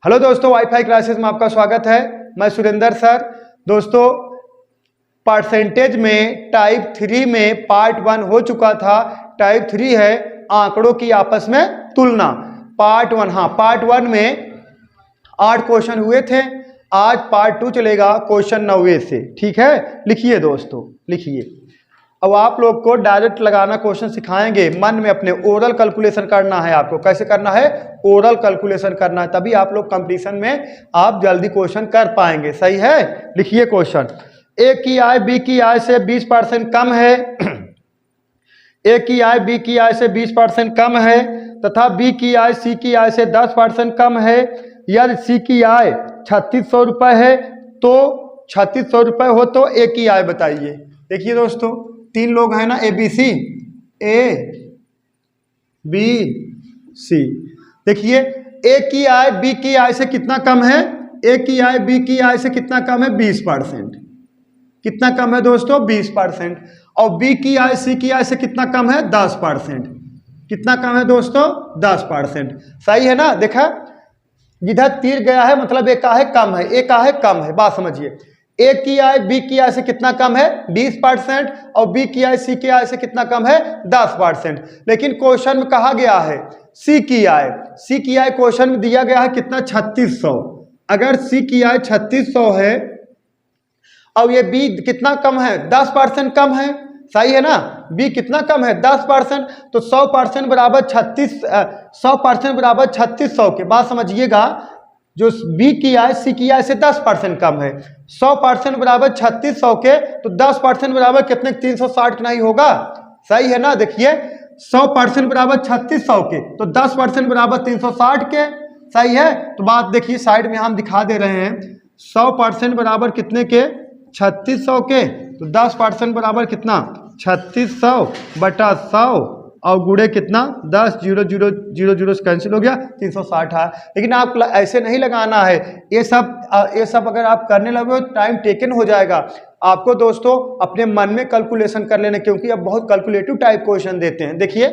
Hello दोस्तों, wifi classes में आपका स्वागत है। मैं सुरेंद्र सर। दोस्तों, परसेंटेज में टाइप 3 में पार्ट 1 हो चुका था। टाइप 3 है आंकड़ों की आपस में तुलना। पार्ट 1, हाँ, पार्ट 1 में 8 क्वेश्चन हुए थे। आज पार्ट 2 चलेगा क्वेश्चन 9 से। ठीक है, लिखिए दोस्तों, लिखिए। अब आप लोग को डायरेक्ट लगाना क्वेश्चन सिखाएंगे। मन में अपने ओरल कैलकुलेशन करना है। आपको कैसे करना है? ओरल कैलकुलेशन करना है, तभी आप लोग कंपटीशन में आप जल्दी क्वेश्चन कर पाएंगे। सही है, लिखिए क्वेश्चन। ए की आय बी की आय से 20% कम है। ए की आय बी की आय से 20% कम है तथा बी की आय सी की आय से 10% कम है। यदि सी की आय 3600 रुपये है तो 3600 रुपये हो तो ए की आय बताइए। देखिए दोस्तों, 3 लोग हैं ना, A B C, A B C. देखिए, ए की आय बी की आय से कितना कम है? ए की आय बी की आय से कितना कम है? 20%। कितना कम है दोस्तों? 20%। और बी की आय सी की आय से कितना कम है? 10%। कितना कम है दोस्तों? 10%। सही है ना? देखा, जिधर तीर गया है मतलब ए का है कम है, ए का है कम है। बात समझिए। ए की आय बी की आय से कितना कम है? 20%। और बी की आय सी की आय से कितना कम है? 10%। लेकिन क्वेश्चन में कहा गया है सी की आय। सी की आय क्वेश्चन में दिया गया है कितना? 3600। अगर सी की आय 3600 है और ये बी कितना कम है? 10% कम है। सही है ना? बी कितना कम है? 10%। तो 100% बराबर 100% बराबर 3600 के। बात समझिएगा, जो बी की आय सी की आय से 10% कम है। 100% बराबर 3600 के, तो 10% बराबर कितने? 360 नहीं होगा? सही है ना? देखिए, 100% बराबर 3600 के, तो 10% बराबर 360 के। सही है? तो बात देखिए, साइड में हम दिखा दे रहे हैं। 100% बराबर कितने के? 3600 के। तो 10% बराबर कितना? 3600 बटा 100 और गुणे कितना? 10, 0 0 0 0 से कैंसिल हो गया, 360 है। लेकिन आप ऐसे नहीं लगाना है। ये सब अगर आप करने लगे तो टाइम टेकन हो जाएगा। आपको दोस्तों अपने मन में कैलकुलेशन कर लेना, क्योंकि अब बहुत कैलकुलेटिव टाइप क्वेश्चन देते हैं। देखिए,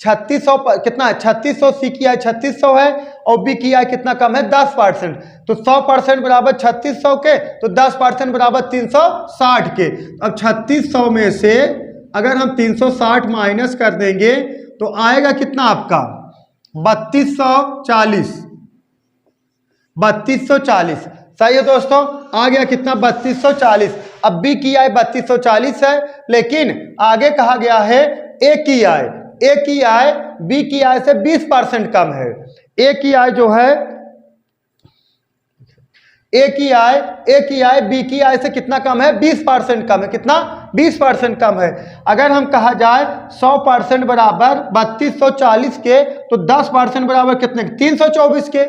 3600 कितना है? 3600 सी की आय 3600 है और बी की आय कितना कम है? 10%। तो 100% बराबर 3600 के, तो 10% बराबर 360 के। अब 3600 में से अगर हम 360 माइनस कर देंगे तो आएगा कितना आपका? 3240। 3240। सही है दोस्तों, आ गया कितना? 3240। अब बी की आय 3240 है, लेकिन आगे कहा गया है ए की आय। ए की आय बी की आय से 20% कम है। ए की आय जो है, ए की आय बी की आय से कितना कम है? 20% कम है। कितना? 20% कम है। अगर हम कहा जाए 100% बराबर 3240 के, तो 10% बराबर कितने? 324 के।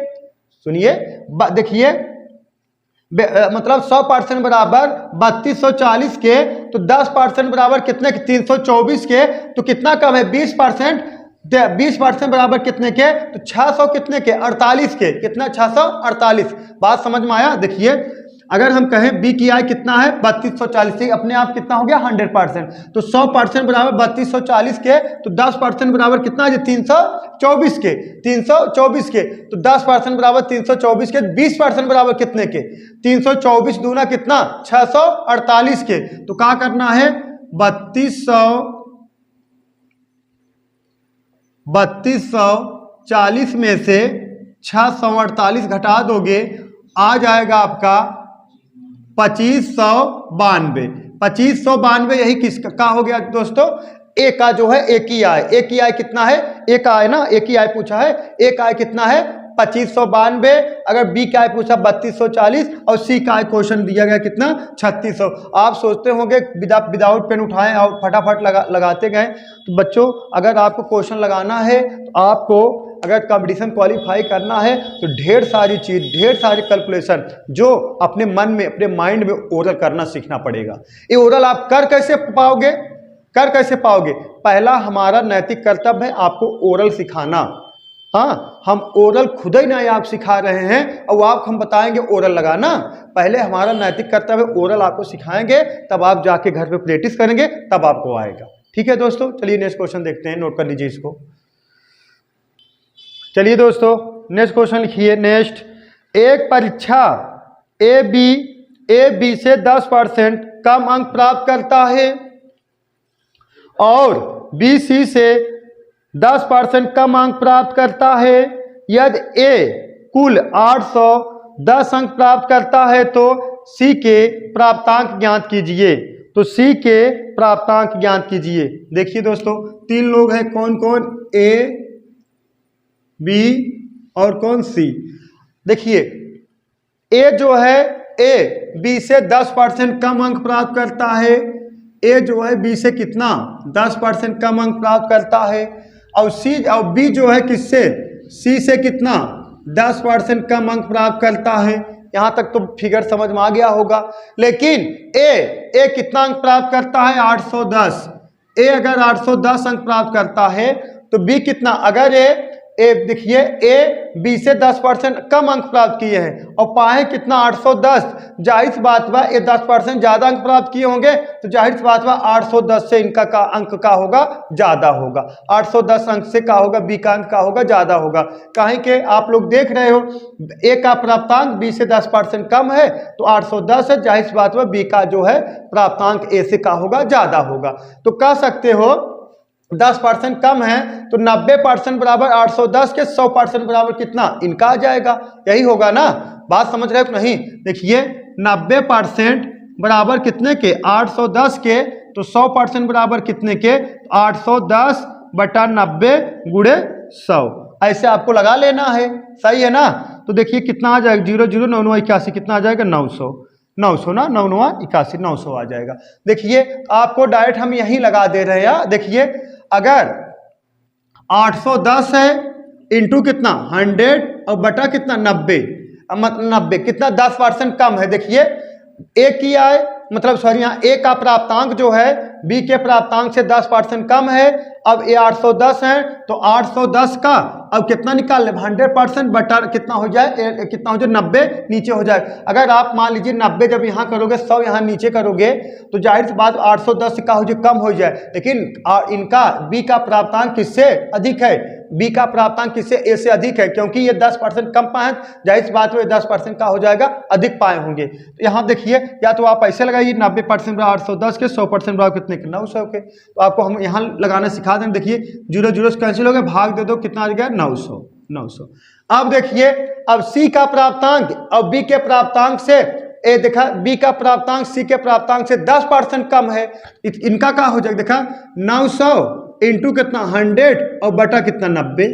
सुनिए, देखिए, मतलब 100% बराबर 3240 के, तो 10% बराबर कितने के? 324 के। तो कितना कम है? 20%। 20% बराबर कितने के? तो 600 कितने के? 48 के। कितना? 648। बात समझ में आया? देखिए, अगर हम कहें बी की आय कितना है? 3240 से अपने आप कितना हो गया? 100%। तो 100% बराबर 3240 के, तो 10% बराबर कितना है? 324 के। 324 के, तो 10% बराबर 324 के। 20% बराबर कितने के? 324 दूना कितना? 648 के। तो क्या करना है? 3240 में से 648 घटा दोगे, आ जाएगा आपका 2592। 2592 यही किसका हो गया दोस्तों? ए का जो है, ए की आय। ए की आय कितना है? ए का आय ना, ए की आय पूछा है। ए का आय कितना है? 2592। अगर बी का आय पूछा 3240 और सी का आय क्वेश्चन दिया गया कितना? 3600। आप सोचते होंगे विदाउट पेन उठाएं और फटाफट लगाते गए। तो बच्चों, अगर आपको क्वेश्चन लगाना है, तो आपको अगर कंपटीशन क्वालिफाई करना है, तो ढेर सारी चीज, ढेर सारी कैलकुलेशन जो अपने मन में, अपने माइंड में ओरल करना सीखना पड़ेगा। ये ओरल आप कर कैसे पाओगे? कर कैसे पाओगे? पहला हमारा नैतिक कर्तव्य है आपको ओरल सिखाना। हाँ, हम ओरल खुद ही नहीं आप सिखा रहे हैं और आप हम बताएंगे ओरल लगाना। पहले हमारा नैतिक कर्तव्य ओरल आपको सिखाएंगे, तब आप जाके घर पे प्रैक्टिस करेंगे, तब आपको आएगा। ठीक है दोस्तों, चलिए नेक्स्ट क्वेश्चन देखते हैं। नोट कर लीजिए इसको। चलिए दोस्तों नेक्स्ट क्वेश्चन लिखिए। नेक्स्ट, एक परीक्षा ए बी से 10% कम अंक प्राप्त करता है और बी सी से 10% कम अंक प्राप्त करता है। यदि ए कुल 810 अंक प्राप्त करता है तो सी के प्राप्तांक ज्ञात कीजिए। तो सी के प्राप्तांक ज्ञात कीजिए। देखिए दोस्तों, तीन लोग हैं, कौन कौन? ए, बी और कौन? सी। देखिए ए जो है, ए बी से 10% कम अंक प्राप्त करता है। ए जो है बी से कितना? 10% कम अंक प्राप्त करता है। और सी और बी जो है किससे? सी से कितना? 10% कम अंक प्राप्त करता है। यहां तक तो फिगर समझ में आ गया होगा। लेकिन ए कितना अंक प्राप्त करता है? 810। ए अगर 810 अंक प्राप्त करता है तो बी कितना? अगर ए देखिए ए बी से 10% कम अंक प्राप्त किए हैं और पाए कितना? 810। जाहिर सी बात बा ये 10% ज्यादा अंक प्राप्त किए होंगे तो जाहिर सी बात बा 810 से इनका का अंक का होगा? ज्यादा होगा। 810 अंक से का होगा? बी का अंक का होगा? ज्यादा होगा। कहीं के आप लोग देख रहे हो ए का प्राप्तांक बी से 10% कम है तो 810 है, जाहिर सी बात बा बी का जो है प्राप्तांक ए से का होगा? ज्यादा होगा। तो कह सकते हो 10% कम है तो 90% बराबर 810 के 100% बराबर कितना? इनका आ जाएगा। यही होगा ना? बात समझ रहे हो नहीं? देखिए 90% बराबर कितने के? 810 के। तो 100% बराबर कितने के? 810 बटा 90 गुणे 100। ऐसे आपको लगा लेना है। सही है ना? तो देखिए कितना आ जाएगा? 0 0 9 9 81 कितना आ जाएगा? 900। 900 ना, 9 9 81 900 आ जाएगा। देखिए आपको डायरेक्ट हम यही लगा दे रहे हैं। देखिए अगर 810 है इंटू कितना? 100 और बटा कितना? 90। 90 कितना? 10% कम है। देखिए ए किया है, मतलब सॉरी यहाँ ए का प्राप्तांक जो है बी के प्राप्तांक से 10% कम है। अब ये 810 है तो 810 का अब कितना निकाल ले? 100% बटा कितना हो जाए? कितना हो जाए? 90 नीचे हो जाए। अगर आप मान लीजिए 90 जब यहाँ करोगे 100 यहाँ नीचे करोगे तो जाहिर सी बात 810 का हो जाए कम हो जाए। लेकिन इनका बी का प्राप्तांक किससे अधिक है? बी का प्राप्तांक किससे? ए से अधिक है, क्योंकि ये 10% कम पाए, जाहिर सी बात है 10% का हो जाएगा अधिक पाए होंगे। तो यहाँ देखिए या तो आप ऐसे लगाइए 90% बराबर 810 के, 100% बराबर कितने के? 900 के। तो आपको हम यहाँ लगाना सिखा दें। देखिए 0 0 से कैंसिल हो गया, भाग दे दो, कितना आ गया? 900। अब देखिए अब सी का प्राप्तांक और बी के प्राप्तांक से ए देखा बी का प्राप्तांक सी के प्राप्तांक से 10% कम है। इनका क्या हो जाएगा? देखा 900 इंटू कितना? 100 और बटा कितना? 90।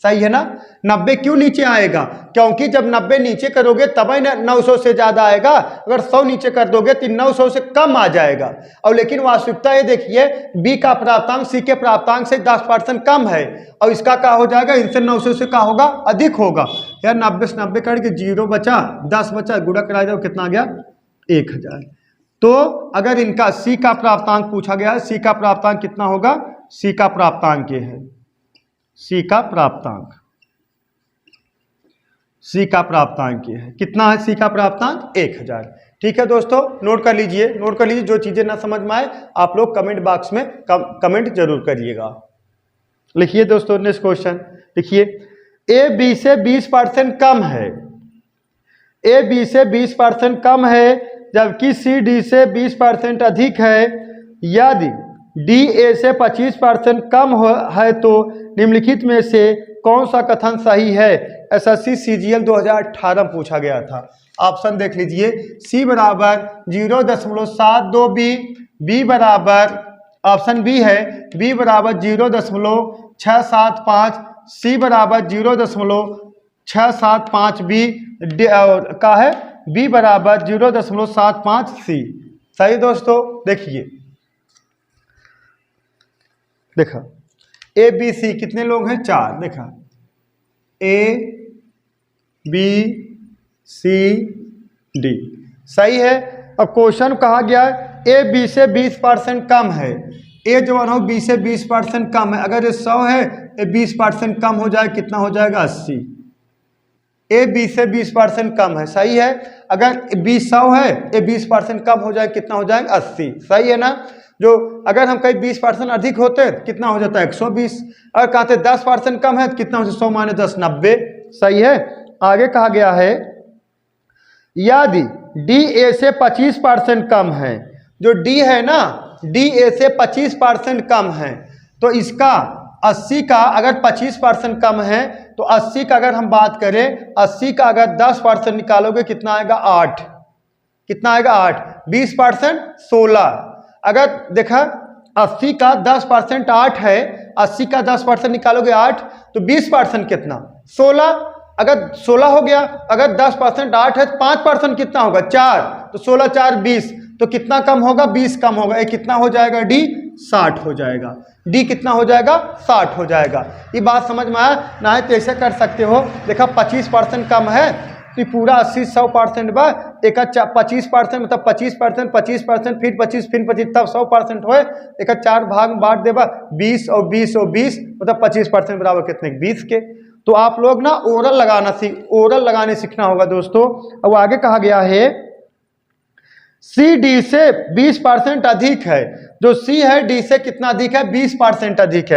सही है ना? 90 क्यों नीचे आएगा? क्योंकि जब 90 नीचे करोगे तब ही 900 से ज्यादा आएगा। अगर 100 नीचे कर दोगे तो 900 से कम आ जाएगा। और लेकिन वास्तविकता ये देखिए बी का प्राप्तांक सी के प्राप्तांक से 10% कम है और इसका क्या हो जाएगा? इनसे 900 से क्या होगा? अधिक होगा। यार 90 से 90 करके 0 बचा, 10 बचा, गुणा करा जाओ, कितना आ गया? 1000। तो अगर इनका सी का प्राप्तांक पूछा गया है, सी का प्राप्तांक कितना होगा? सी का प्राप्तांक ये है, सी का प्राप्तांक, सी का प्राप्तांक ये है। कितना है सी का प्राप्तांक? 1000। ठीक है दोस्तों, नोट कर लीजिए, नोट कर लीजिए। जो चीजें ना समझ में आए आप लोग कमेंट बॉक्स में कमेंट जरूर करिएगा। लिखिए दोस्तों नेक्स्ट क्वेश्चन। देखिए ए बी से 20% कम है, ए बी से 20% कम है जबकि सी डी से 20% अधिक है। यदि डी ए से 25% कम है तो निम्नलिखित में से कौन सा कथन सही है? एसएससी सीजीएल 2018 में पूछा गया था। ऑप्शन देख लीजिए। सी बराबर 0.72 बी बराबर, ऑप्शन बी है बी बराबर 0.675, सी बराबर 0.675 बी का है, बी बराबर 0.75 सी। सही दोस्तों। देखिए देखा ए बी सी कितने लोग हैं? 4। देखा ए बी सी डी सही है। अब क्वेश्चन कहा गया है ए बी से 20% कम है। ए जो है बी से 20% कम है। अगर ये 100 है ए 20% कम हो जाए, कितना हो जाएगा? 80। ए बी से 20% कम है, सही है। अगर बी 100 है ए 20% कम हो जाए, कितना हो जाएगा? 80। सही है ना? जो अगर हम कहीं 20% अधिक होते हैं तो कितना हो जाता है 120, अगर कहते 10% कम है तो कितना हो जाता है 100 माइनस 10 90। सही है। आगे कहा गया है यदि डी ए से 25% कम है, जो डी है ना डी ए से 25% कम है, तो इसका 80 का अगर 25% कम है तो 80 का अगर हम बात करें 80 का अगर 10% निकालोगे कितना आएगा 8, कितना आएगा 8, 20% 16। अगर देखा 80 का 10% 8 है, 80 का 10% निकालोगे 8 तो 20% कितना 16। अगर 16 हो गया, अगर 10% 8 है तो 5% कितना होगा 4, तो 16 4 20, तो कितना कम होगा 20 कम होगा, ये कितना हो जाएगा डी 60 हो जाएगा, डी कितना हो जाएगा 60 हो जाएगा। ये बात समझ में आया ना? है तो ऐसे कर सकते हो, देखा 25% कम है तो पूरा 80 100% बा, एक 25% मतलब 25% 25% फिर 25 फिर 25 तब 100% हो, एक 4 भाग में बांट देगा 20 और 20 और 20 मतलब 25% बराबर कितने 20 के। तो आप लोग ना ओरल लगाने सीखना होगा दोस्तों। अब आगे कहा गया है सी डी से 20% अधिक है, जो सी है डी से कितना अधिक है 20% अधिक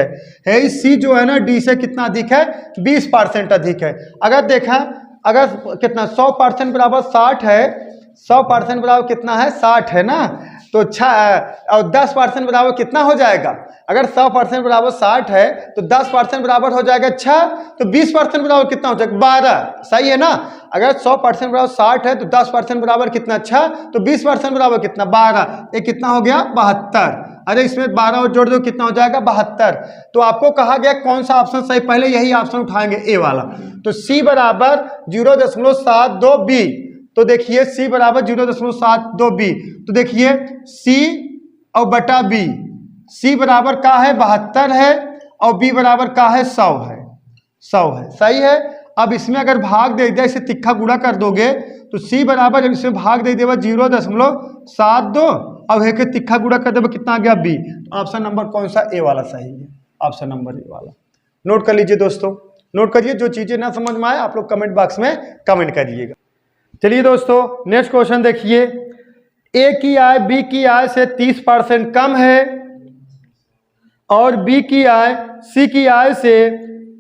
है सी जो है ना डी से कितना अधिक है 20% अधिक है। अगर देखा अगर कितना 100% बराबर 60 है, 100% बराबर कितना है 60 है ना, तो और 10% बराबर कितना हो जाएगा, अगर 100% बराबर 60 है तो 10% बराबर हो जाएगा 6, तो 20% बराबर कितना हो जाएगा 12। सही है ना? अगर 100% बराबर 60 है तो 10% बराबर कितना 6, तो 20% बराबर कितना 12, ये कितना हो गया 72। अरे इसमें 12 और जोड़ दो कितना हो जाएगा 72। तो आपको कहा गया कौन सा ऑप्शन सही, पहले यही ऑप्शन उठाएंगे ए वाला। तो सी बराबर 0.72 बी, तो देखिए सी बराबर 0.72 बी, तो देखिए सी और बटा बी, सी बराबर का है 72 है और बी बराबर का है 100 है, 100 है। सही है। अब इसमें अगर भाग दे दिया, इसे तिक्का गुणा कर दोगे तो सी बराबर इसमें भाग दे देगा 0.72 और है तिक्का गुणा कर देगा कितना आ गया बी। ऑप्शन नंबर कौन सा ए वाला सही है, ऑप्शन नंबर ए वाला। नोट कर लीजिए दोस्तों, नोट करिए, जो चीजें ना समझ में आए आप लोग कमेंट बॉक्स में कमेंट करिएगा। चलिए दोस्तों नेक्स्ट क्वेश्चन देखिए, ए की आय बी की आय से 30% कम है और बी की आय सी की आय से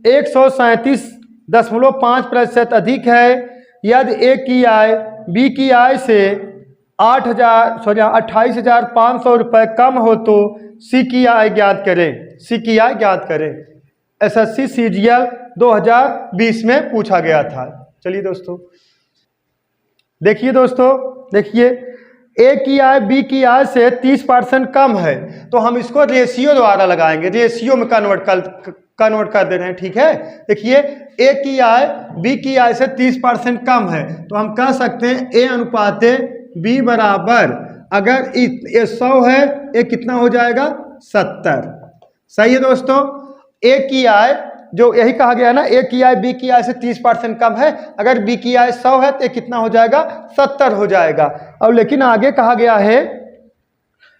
137.5% अधिक है। यदि ए की आय बी की आय से 28,500 रुपये कम हो तो सी की आय ज्ञात करें, सी की आय ज्ञात करें। एसएससी सीजीएल 2020 में पूछा गया था। चलिए दोस्तों देखिए देखिए ए की आय बी की आय से 30% कम है, तो हम इसको रेशियो द्वारा लगाएंगे, रेशियो में कन्वर्ट कर दे रहे हैं। ठीक है, देखिए ए की आय बी की आय से 30% कम है, तो हम कह सकते हैं ए अनुपात बी बराबर, अगर ये 100 है ए कितना हो जाएगा 70। सही है दोस्तों। ए की आय जो यही कहा गया ना, ए की आय बी की आय से 30% कम है, अगर बी की आय 100 है तो कितना हो जाएगा 70 हो जाएगा। अब लेकिन आगे कहा गया है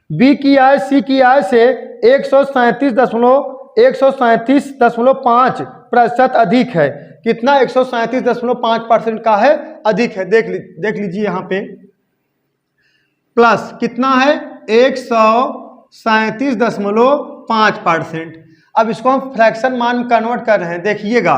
बी की आय सी की आय से 137.5% अधिक है। कितना 137.5% का है, अधिक है। देख लीजिए यहाँ पे प्लस कितना है 137.5%। अब इसको हम फ्रैक्शन मान में कन्वर्ट कर रहे हैं, देखिएगा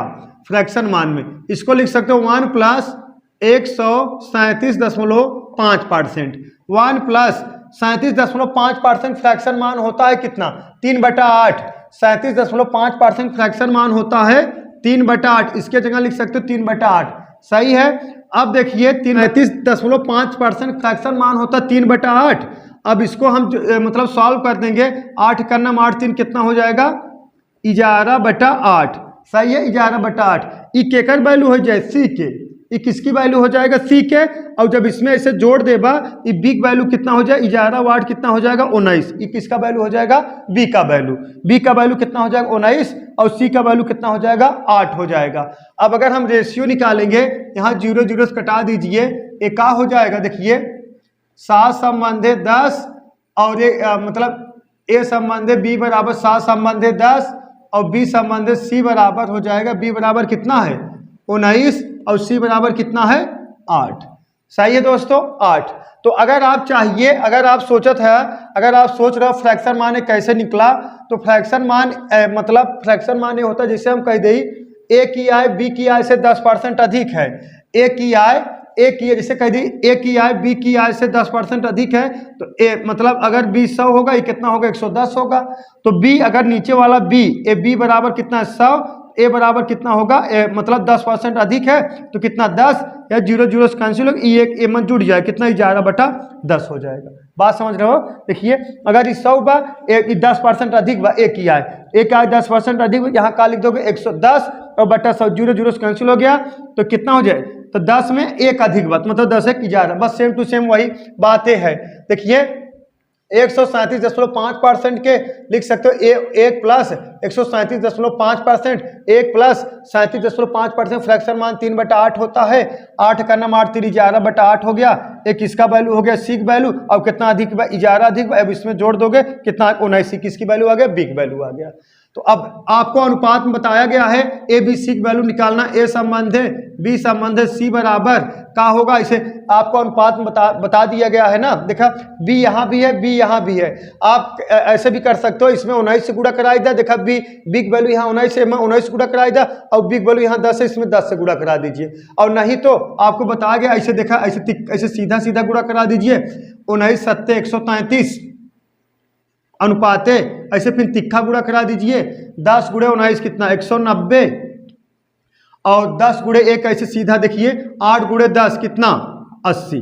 फ्रैक्शन मान में इसको लिख सकते हो 1 + 137.5%। 1 + 37.5% फ्रैक्शन मान होता है कितना 3/8। 37.5% फ्रैक्शन मान होता है 3/8, इसके जगह लिख सकते हो 3/8। सही है। अब देखिए 37.5% फ्रैक्शन मान होता है 3/8। अब इसको हम मतलब सॉल्व कर देंगे, 8 करना 8 3 कितना हो जाएगा 11/8। सही है, 11/8। ई केकर वैल्यू हो जाए सी के, ये किसकी वैल्यू हो जाएगा सी के, और जब इसमें इसे जोड़ देगा ये बी की वैल्यू कितना हो जाए 11 × 8 कितना हो जाएगा 19। ये किसका वैल्यू हो जाएगा बी का वैल्यू, बी का वैल्यू कितना हो जाएगा 19 और सी का वैल्यू कितना हो जाएगा 8 हो जाएगा। अब अगर हम रेशियो निकालेंगे, यहाँ 0 0 से कटा दीजिए, ये क्या हो जाएगा देखिए 7 संबंधे 10 और मतलब ए संबंधे बी बराबर 7 संबंधे 10 और बी संबंधित सी बराबर हो जाएगा, बी बराबर कितना है 19 और सी बराबर कितना है 8। सही है दोस्तों 8। तो अगर आप चाहिए, अगर आप सोचत है, अगर आप सोच रहे हो फ्रैक्शन मान कैसे निकला, तो फ्रैक्शन मान मतलब फ्रैक्शन मान ये होता है जैसे हम कह दें ए की आय बी की आय से 10% अधिक है, ए की आय जैसे कह दी ए की आय बी की आय से 10% अधिक है, तो ए मतलब अगर बी 100 होगा, ये कितना होगा 110 होगा। तो बी अगर नीचे वाला बी, ए बी बराबर कितना है 100, ए बराबर कितना होगा मतलब 10% अधिक है तो कितना 10 या 0 0 से कैंसिल होगा, ये एक एमन जुड़ जाए कितना 11/10 हो जाएगा। बात समझ रहे हो? देखिए अगर इस 100 बा 10% अधिक बा ए की आय, ए की आय 10% अधिक, यहाँ का लिख दोगे 110 और बटा 100, 0 0 से कैंसिल हो गया तो कितना हो जाए, तो 10 में एक अधिक बात मतलब 10 1 11, बस सेम टू सेम वही बातें है। देखिए 137.5% के लिख सकते हो एक प्लस 137.5%, एक प्लस 37.5%, फ्रैक्शन मान 3/8 होता है, 8 का नाम 8 3 11/8 हो गया, एक इसका वैल्यू हो गया सी का वैल्यू, अब कितना अधिक 11 अधिक, अब इसमें जोड़ दोगे कितना 79, किसकी वैल्यू आ गया बी की वैल्यू आ गया। तो अब आपको अनुपात में बताया गया है ए बी सी की वैल्यू निकालना, ए संबंध है बी संबंध है सी बराबर का होगा, इसे आपको अनुपात में बता दिया गया है ना। देखा बी यहाँ भी है, बी यहाँ भी है, आप ऐसे भी कर सकते हो, इसमें 19 से गुणा कराई दे, देखा बी की वैल्यू यहाँ 19 से 19 से गुणा कराई दे, और बी की वैल्यू यहाँ 10 है, इसमें 10 से गुणा करा दीजिए, और नहीं तो आपको बताया गया ऐसे, देखा ऐसे सीधा सीधा गुणा करा दीजिए, 19 7 133 अनुपात है, ऐसे फिर तिक्खा गुणा करा दीजिए, 10 गुणे 19 कितना 190, और 10 गुणे 1 ऐसे सीधा देखिए 8 गुणे 10 कितना 80।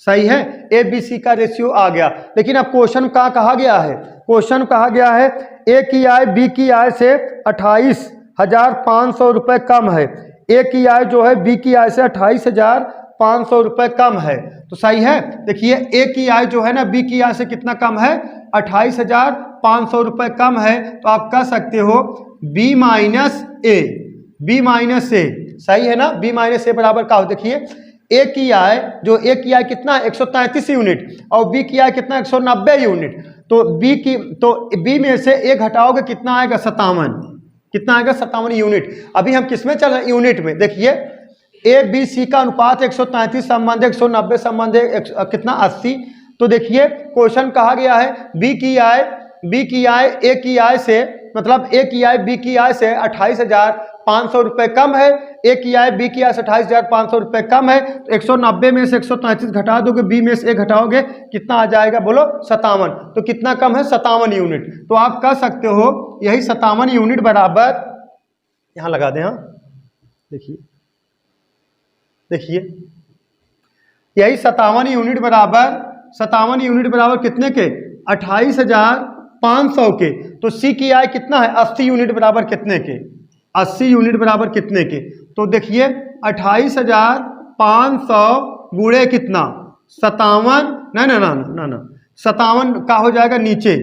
सही है, ए बी सी का रेशियो आ गया। लेकिन अब क्वेश्चन कहाँ कहा गया है, क्वेश्चन कहा गया है ए की आय बी की आय से 28,500 रुपये कम है, ए की आय जो है बी की आय से 28,500 रुपये कम है, तो सही है। देखिए ए की आय जो है ना बी की आय से कितना कम है 28,500 रुपये कम है, तो आप कह सकते हो बी माइनस ए, बी माइनस ए, सही है ना, बी माइनस ए बराबर का हो। देखिए ए की आय जो ए की आय कितना 133 यूनिट और बी की आय कितना 190 यूनिट, तो बी में से ए घटाओगे कितना आएगा 57, कितना आएगा 57 यूनिट। अभी हम किस में चल रहे हैं यूनिट में। देखिए ए बी सी का अनुपात 133 संबंध 190 संबंध कितना 80। तो देखिए क्वेश्चन कहा गया है बी की आय ए की आय से मतलब ए की आय बी की आय से 28,500 रुपये कम है, ए की आय बी की आय से 28,500 रुपये कम है, तो 190 में से 133 घटा दोगे, बी में से 1 घटाओगे कितना आ जाएगा बोलो 57, तो कितना कम है 57 यूनिट। तो आप कह सकते हो यही 57 यूनिट बराबर, यहाँ लगा दें, हाँ देखिए यही 57 यूनिट बराबर कितने के 28,500 के। तो सी की आय कितना है 80 यूनिट बराबर कितने के 80 यूनिट बराबर कितने के। तो देखिए 28,500 गुणे कितना 57, ना 57 का हो जाएगा नीचे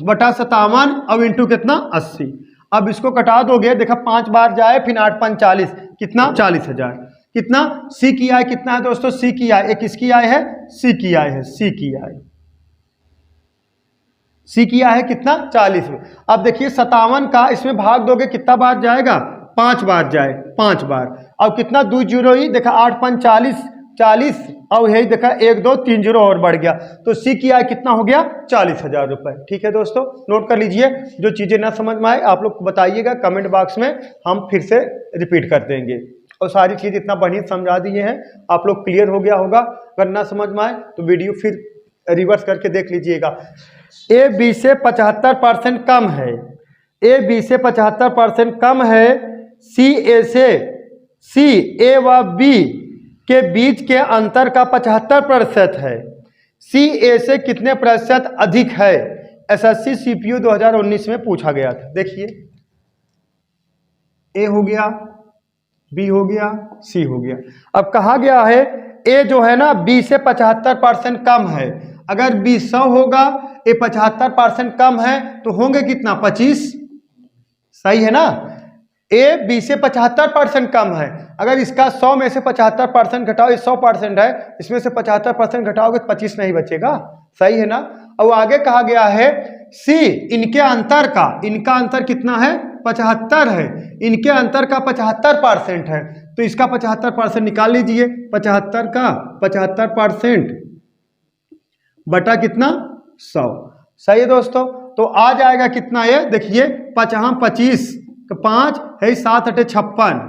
बटा 57 अब इंटू कितना 80। अब इसको कटा दोगे, देखा 5 बार जाए फिर 8 5 40 कितना 40,000। कितना सी की आय कितना है दोस्तों, सी की आय एक किसकी आय है सी की आय है, सी की आय है कितना 40 में। अब देखिए 57 का इसमें भाग दोगे कितना बार जाएगा 5 बार जाए 5 बार, अब कितना 2 जीरो ही देखा 8 5 40 और यही देखा 1 2 3 जीरो और बढ़ गया, तो सी की आय कितना हो गया 40,000 रुपये। ठीक है दोस्तों, नोट कर लीजिए, जो चीज़ें ना समझ में आए आप लोग बताइएगा कमेंट बॉक्स में, हम फिर से रिपीट कर देंगे। और सारी चीज़ इतना बढ़िया समझा दिए हैं, आप लोग क्लियर हो गया होगा। अगर ना समझ में आए तो वीडियो फिर रिवर्स करके देख लीजिएगा। ए बी से 75% कम है, ए बी से 75% कम है, सी ए व बी के बीच के अंतर का 75% है, सी ए से कितने प्रतिशत अधिक है। एसएससी सीपीयू 2019 में पूछा गया था। देखिए ए हो गया, बी हो गया, सी हो गया। अब कहा गया है ए जो है ना बी से 75% कम है, अगर बी 100 होगा ए 75% कम है तो होंगे कितना 25, सही है ना। ए बी से 75% कम है, अगर इसका 100 में से 75% घटाओ, ये 100% है, इसमें से 75% घटाओगे तो 25 नहीं बचेगा, सही है ना। और आगे कहा गया है सी इनके अंतर का, इनका अंतर कितना है 75 है, इनके अंतर का 75% है, तो इसका 75% निकाल लीजिए। 75% बटा कितना 100। सही है दोस्तों। तो आ जाएगा कितना, ये देखिए 25 तो 5 है 7 8 56,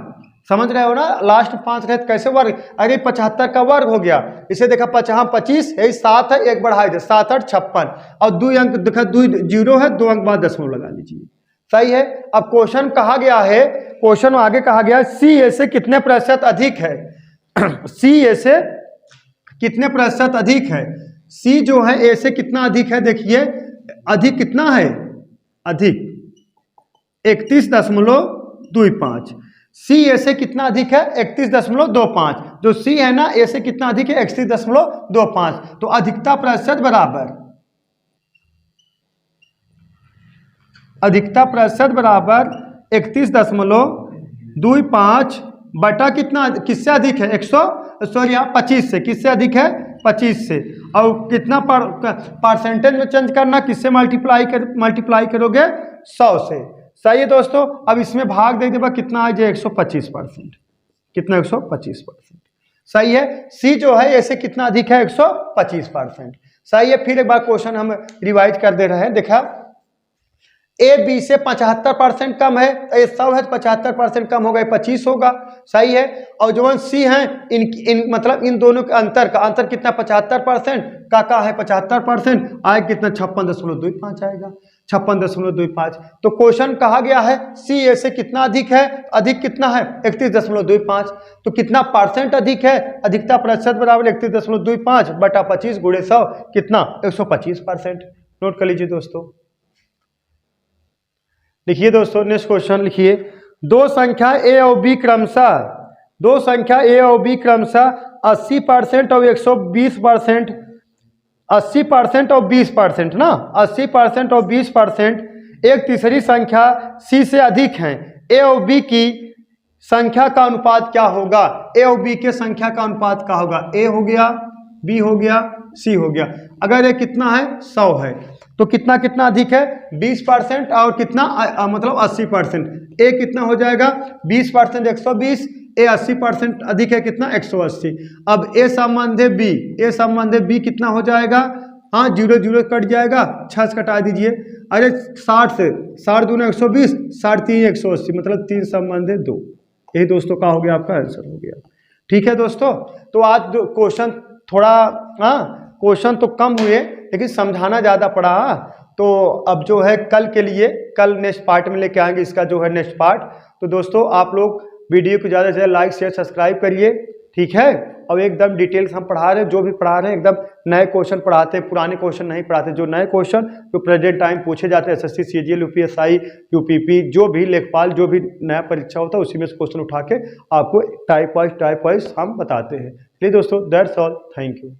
समझ रहे हो ना। लास्ट 5 रहे कैसे वर्ग, अरे 75 का वर्ग हो गया। इसे देखा 25 है 7 है 1 बढ़ाई दे 7 8 56 और 2 अंक देखा 2 जीरो है 2 अंक बाद दशमलव लगा लीजिए। सही है। अब क्वेश्चन कहा गया है, क्वेश्चन आगे कहा गया सी ए से कितने प्रतिशत अधिक है। सी ए से कितने प्रतिशत अधिक है। सी जो है ए से कितना अधिक है, देखिए अधिक कितना है, अधिक 31.25। सी ए से कितना अधिक है 31.25। जो सी है ना ए से कितना अधिक है 31.25। तो अधिकता प्रतिशत बराबर, अधिकता प्रतिशत बराबर 31.25 बटा कितना, किससे अधिक है 25 से, किससे अधिक है 25 से। और कितना परसेंटेज में चेंज करना, किससे मल्टीप्लाई करोगे 100 से। सही है दोस्तों। अब इसमें भाग दे देगा कितना आ जाए 125%, कितना 125%। सही है। सी जो है ऐसे कितना अधिक है 125%। सही है। फिर एक बार क्वेश्चन हम रिवाइज कर दे रहे हैं। देखा ए बी से 75% कम है, ए 100 है तो 75% कम होगा 25 होगा। सही है। और जो सी है इन मतलब इन दोनों के अंतर कितना 75% का है 75%, आए कितना 56.25 आएगा, 56.25। तो क्वेश्चन कहा गया है सी ए से कितना अधिक है, अधिक कितना है 31.25। तो कितना परसेंट अधिक है, अधिकता प्रतिशत बराबर 31.25 बटा 25 गुणे 100 कितना 125%। नोट कर लीजिए दोस्तों। लिखिए दोस्तों नेक्स्ट क्वेश्चन लिखिए। दो संख्या ए और बी क्रमशः 80% और 120%, 80% और 20% ना, 80% और 20% एक तीसरी संख्या सी से अधिक है। ए और बी की संख्या का अनुपात क्या होगा। ए और बी के संख्या का अनुपात क्या होगा, ए हो गया बी हो गया सी हो गया। अगर ये कितना है 100 है तो कितना कितना अधिक है 20% और कितना मतलब 80%। ए कितना हो जाएगा 20% 120, ए 80% अधिक है कितना 180। अब ए संबंधे बी, ए संबंधे बी कितना हो जाएगा, हाँ 0 0 कट जाएगा, 6 कटा दीजिए। अरे 60 से 60 दूना 120, 60 3 180 मतलब 3 संबंधे 2। यही दोस्तों का हो गया आपका आंसर हो गया। ठीक है दोस्तों। तो आज क्वेश्चन थोड़ा क्वेश्चन तो कम हुए लेकिन समझाना ज़्यादा पड़ा। तो अब जो है कल के लिए, कल नेक्स्ट पार्ट में लेके आएंगे इसका जो है नेक्स्ट पार्ट। तो दोस्तों आप लोग वीडियो को ज़्यादा से ज़्यादा लाइक शेयर सब्सक्राइब करिए। ठीक है। और एकदम डिटेल्स हम पढ़ा रहे हैं, जो भी पढ़ा रहे हैं एकदम नए क्वेश्चन पढ़ाते हैं, पुराने क्वेश्चन नहीं पढ़ाते। जो नए क्वेश्चन जो प्रेजेंट टाइम पूछे जाते हैं एसएससी सीजीएल यूपीएसआई यूपीपी जो भी लेखपाल जो भी नया परीक्षा होता है उसी में से क्वेश्चन उठा के आपको टाइप वाइज हम बताते हैं। चलिए दोस्तों दैट्स ऑल, थैंक यू।